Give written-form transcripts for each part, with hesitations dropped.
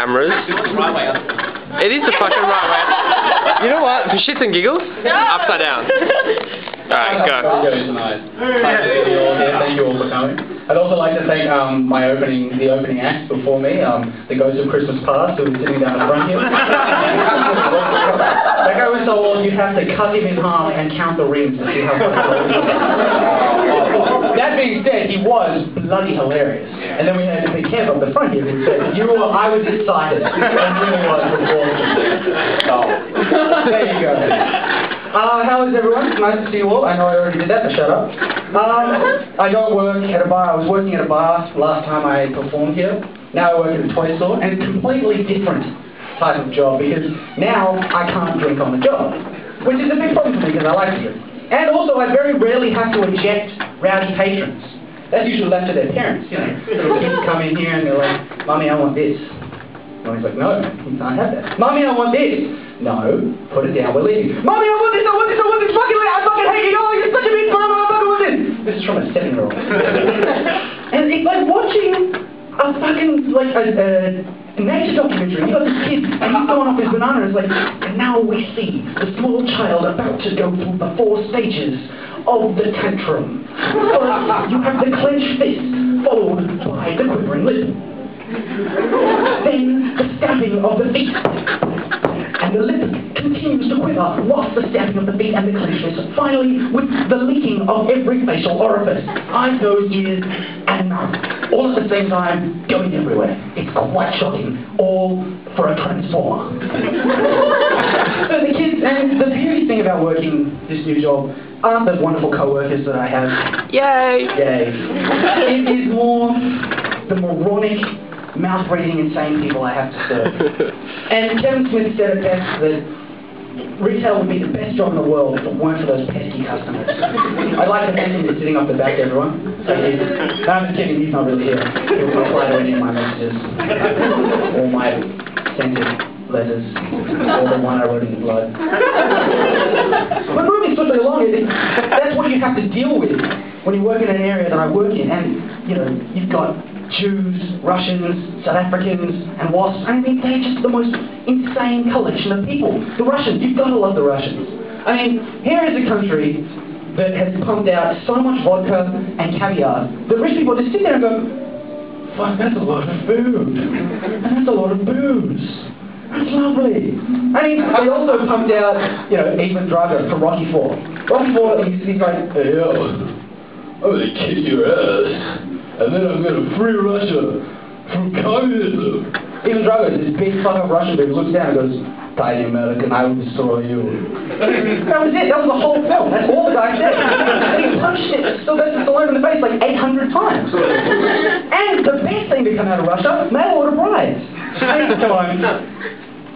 cameras. Right way up. It is the fucking right way. You know what? For shits and giggles, upside down. Alright, go. Nice. Thank you all for coming. I'd also like to thank the opening act before me, the Ghost of Christmas Past, who was sitting down the front here. That guy was so old you'd have to cut him in half and count the rings to see how fucking old he was. That being said, he was bloody hilarious. And then we had the big Kev up the front here who said, I was excited. That really was before. Oh. There you go. How is everyone? Nice to see you all. I know I already did that, but shut up. I don't work at a bar. I was working at a bar last time I performed here. Now I work at a toy store, and it's a completely different type of job because now I can't drink on the job, which is a big problem for me because I like to drink. And also, I very rarely have to eject rowdy patrons. That's usually left to their parents, you know. Little kids come in here and they're like, "Mummy, I want this." Mommy's like, "No, you can't have that." "Mummy, I want this." "No, put it down, we're leaving." "Mummy, I want this, I want this, I want this, fucking I fucking hate you, oh, you're such a big mama, I fucking want this. This is from a 7-year-old. And it's like watching a fucking, like, a nature documentary. You got this kid, and he's going off his banana, and it's like, and now we see the small child about to go through the 4 stages of the tantrum. First, you have the clenched fist, followed by the quivering lip. Then, the stamping of the feet. And the lip continues to quiver whilst the stamping of the feet and the clenched fist. Finally, with the licking of every facial orifice. Eyes, nose, ears, and mouth. All at the same time, going everywhere. It's quite shocking. All for a transformer. So the kids, and the beauty thing about working this new job aren't the wonderful co-workers that I have. Yay! Yay. It is more the moronic, mouth-breathing, insane people I have to serve. And Kevin Smith said it best that retail would be the best job in the world if it weren't for those pesky customers. I'd like to thank him for sitting up the back, everyone. So no, I'm just kidding, he's not really here. He'll reply to any of my messages. Or my scented letters. Or the one I wrote in blood. But moving swiftly along, that's what you have to deal with when you work in an area that I work in. And, you know, you've got Jews, Russians, South Africans, and WASPs. I mean, they're just the most insane collection of people. The Russians, you've got to love the Russians. I mean, here is a country that has pumped out so much vodka and caviar that rich people just sit there and go, fuck, that's a lot of food. And that's a lot of booze. That's lovely. I mean, they also pumped out, you know, Ivan Drago for Rocky IV. Rocky IV, he's like, hey, yo, I'm gonna kick your ass. And then I'm going to free Russia from communism. Even Drago is this big fuck-up Russian dude who looks down and goes, "Tiny American, I will destroy you." That was it. That was the whole film. That's all the guy said. And he punched it, Sylvester Stallone in the face like 800 times. And the best thing to come out of Russia, mail order brides. Hey, come on.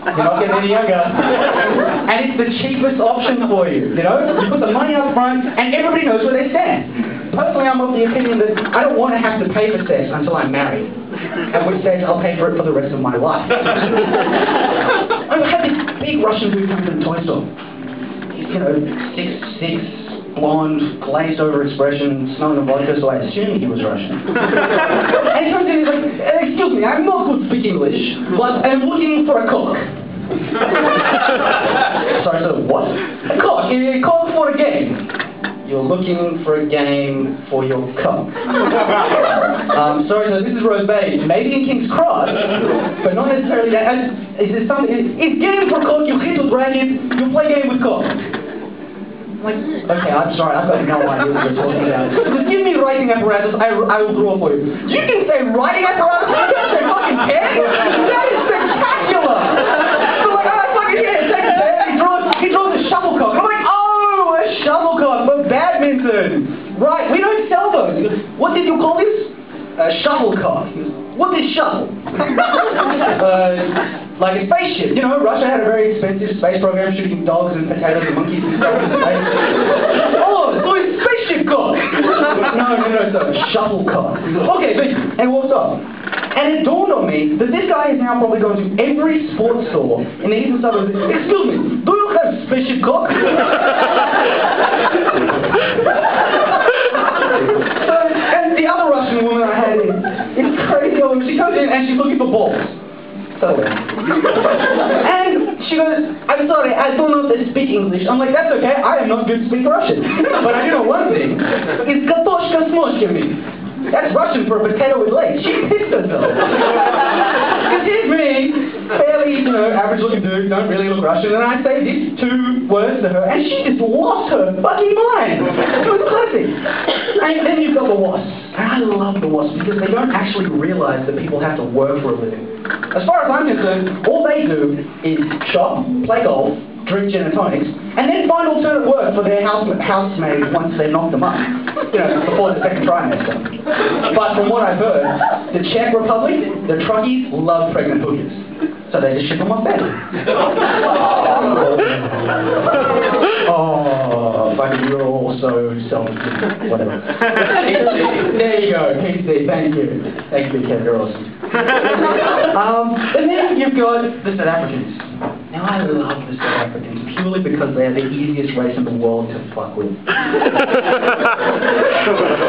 You're not getting any younger. And it's the cheapest option for you, you know? You put the money up front and everybody knows where they stand. Personally, I'm of the opinion that I don't want to have to pay for sex until I'm married. At which stage I'll pay for it for the rest of my life. I had this big Russian dude come to the toy store. He's, you know, 6'6", blonde, glazed over expression, smelling of vodka, so I assumed he was Russian. And he comes in and he's like, "Excuse me, I'm not good speak English, but I'm looking for a cock." Sorry, so what? A cock? A cock for a game. You're looking for a game for your cock. Sorry, so this is Rose Bay. Maybe in King's Cross, but not necessarily that. Is there something? It's game for cock, you hit or drag it, you play game with cock. I'm like, okay, I'm sorry, I've got no idea what you're talking about. Just give me writing apparatus, I will draw for you. You can say writing apparatus, you can say fucking pen? That is spectacular! So like, oh, fucking yeah, take a pen, he draws a shuttlecock. I'm like, oh, a shuttlecock for badminton. Right, we don't sell those. He goes, what did you call this? A shuttlecock. He goes, what is shuttle? Like a spaceship. You know, Russia had a very expensive space program shooting dogs and potatoes and monkeys and stuff in space. Oh, so it's spaceship cock. No, it's a shuttlecock. Okay, so, and he walks off. And it dawned on me that this guy is now probably going to every sports store in the eastern suburbs. Excuse me, do you have spaceship cock? And the other Russian woman I had in, it's crazy. She comes in and she's looking for balls. So and she goes, I'm sorry, I don't know how to speak English. I'm like, that's okay, I am not good to speak Russian. But I do know one thing, it's katoshka smoshkami. That's Russian for a potato with legs. She pissed herself. Because here's me, fairly, average looking dude, don't really look Russian, and I say these two words to her, and she just lost her fucking mind. It was classic. And then you've got the wasps. And I love the wasps because they don't actually realise that people have to work for a living. As far as I'm concerned, all they do is shop, play golf, drink gin and tonics, and then find alternate work for their housemaids once they've knocked them up. Before the second trimester. But from what I've heard, the Czech Republic, the truckies love pregnant hookers. So they just ship them off there. Oh, but you're all so self-centered. Whatever. There you go, PC, thank you. Thank you, Kev, you're awesome. And then you've got the South Africans. Now I love the South Africans purely because they're the easiest race in the world to fuck with.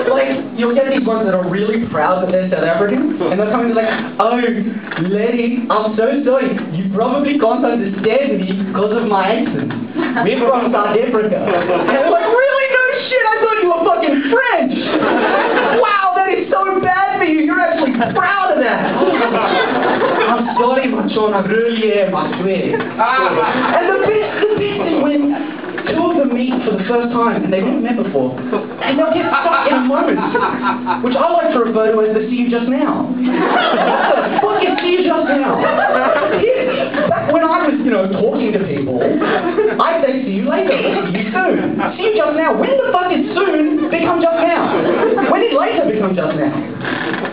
Like, you'll get these ones that are really proud that they're South African, and they'll come in and be like, oh, lady, I'm so sorry, you probably can't understand me because of my accent. We're from South Africa. And they're like, really? No shit, I thought you were fucking French. Wow, that is so bad for you, you're actually proud of that. I'm sorry, Machon, I really am, I swear. And the best is when two of them meet for the first time and they've never met before, and they'll get stuck in a moment, which I like to refer to as the see you just now. What the fuck is see you just now? Back when I was, talking to people, I'd say see you later, see you soon. See you just now. When the fuck did soon become just now? When did later become just now?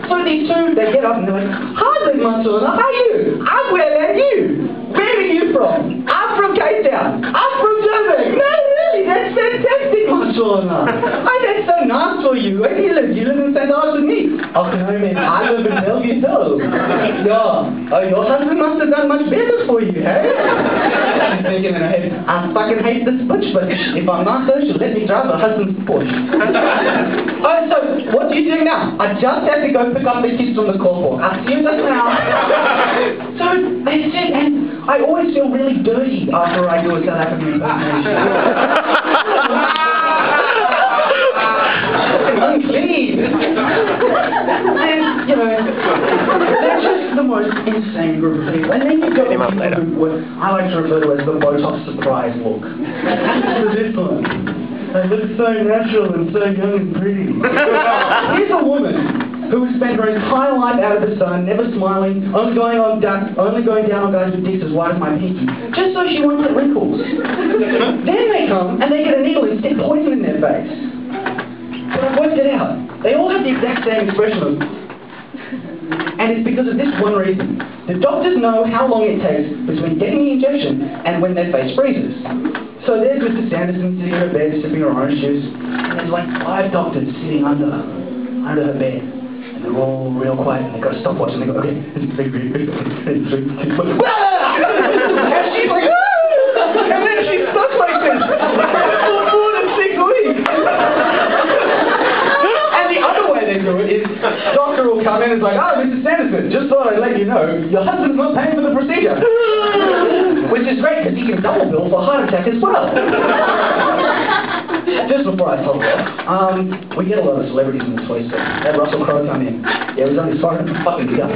So these two, they get up and they're like, hi there, Mansona, how are you? I'm well, and you? Where are you from? I'm from Cape Town. I'm from Joburg. No, really, that's fantastic, Mansona. That's so nice for you. Where do you live? You live in St. Ives with me? Oh, no, man, I live in Bellevue too. Yeah. Oh, your husband must have done much better for you, hey? She's thinking in her head, I fucking hate this bitch, but if I'm not her, she'll let me drive her husband's Porsche. Oh, so, what are you doing now? I just had to go pick up the kids from the car park. I'll see you just now. So, that's it, and I always feel really dirty after I do a South African impersonation. Unclean. And, they're just the most insane group of people. And then you've got the people who I like to refer to as the Botox surprise look. So this one. They look so natural and so young and pretty. Here's a woman who spent her entire life out of the sun, never smiling, only going down on guys with dicks as wide as my pinky, just so she won't get wrinkles. Then they come and they get a needle and stick poison in their face. But I've worked it out. They all have the exact same expression. And it's because of this one reason. The doctors know how long it takes between getting the injection and when their face freezes. So there's Mrs. Sanderson sitting in her bed sipping her orange juice, and there's like 5 doctors sitting under her bed. And they're all real quiet, and they've got a stopwatch, and they go, okay. And she's like, ah! And then she's stuck like this for more than 6 weeks. And the other way they do it is, doctor will come in and is like, oh, Mrs. Sanderson, just thought I'd let you know, your husband's not paying for the procedure. Which is great, because he can double bill for a heart attack as well. Just before I told you, we get a lot of celebrities in the toy store. Had Russell Crowe come in. Yeah, it was only fucking gut.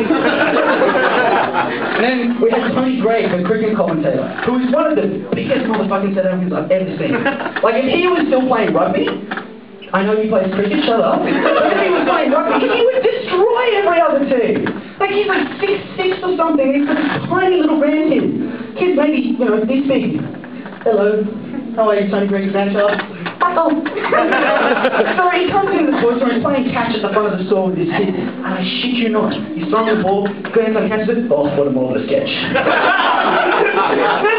And then we had Tony Gray, the cricket commentator, who is one of the biggest motherfucking South Africans I've ever seen. Like, if he was still playing rugby, I know he plays cricket, shut up. But if he was playing rugby, he would destroy every other team. Like, he's like 6'6" or something. He's got this tiny little grandkid. Kid's maybe, this big. Hello. How are you, Tony Gregg's grandchild? So he comes in the toy store and he's playing catch at the front of the store with his kid. And I shit you not, he's throwing the ball, grandson catches it, oh, what a marvelous catch. Then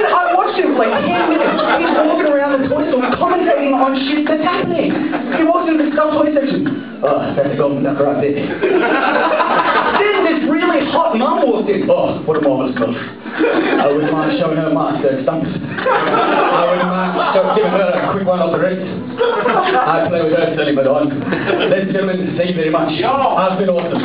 I watched him for like 10 minutes. He's walking around the toy store commentating on shit that's happening. He walks into the stuffed toy section. Oh, that's a golden duck right there. Then this really hot mum walked in. Oh, what a marvelous milk. I wouldn't mind showing her my stumps. I wouldn't mind giving her a quick one off the wrist. I play with her silly Madonna. Ladies and gentlemen, thank you very much. I've been awesome.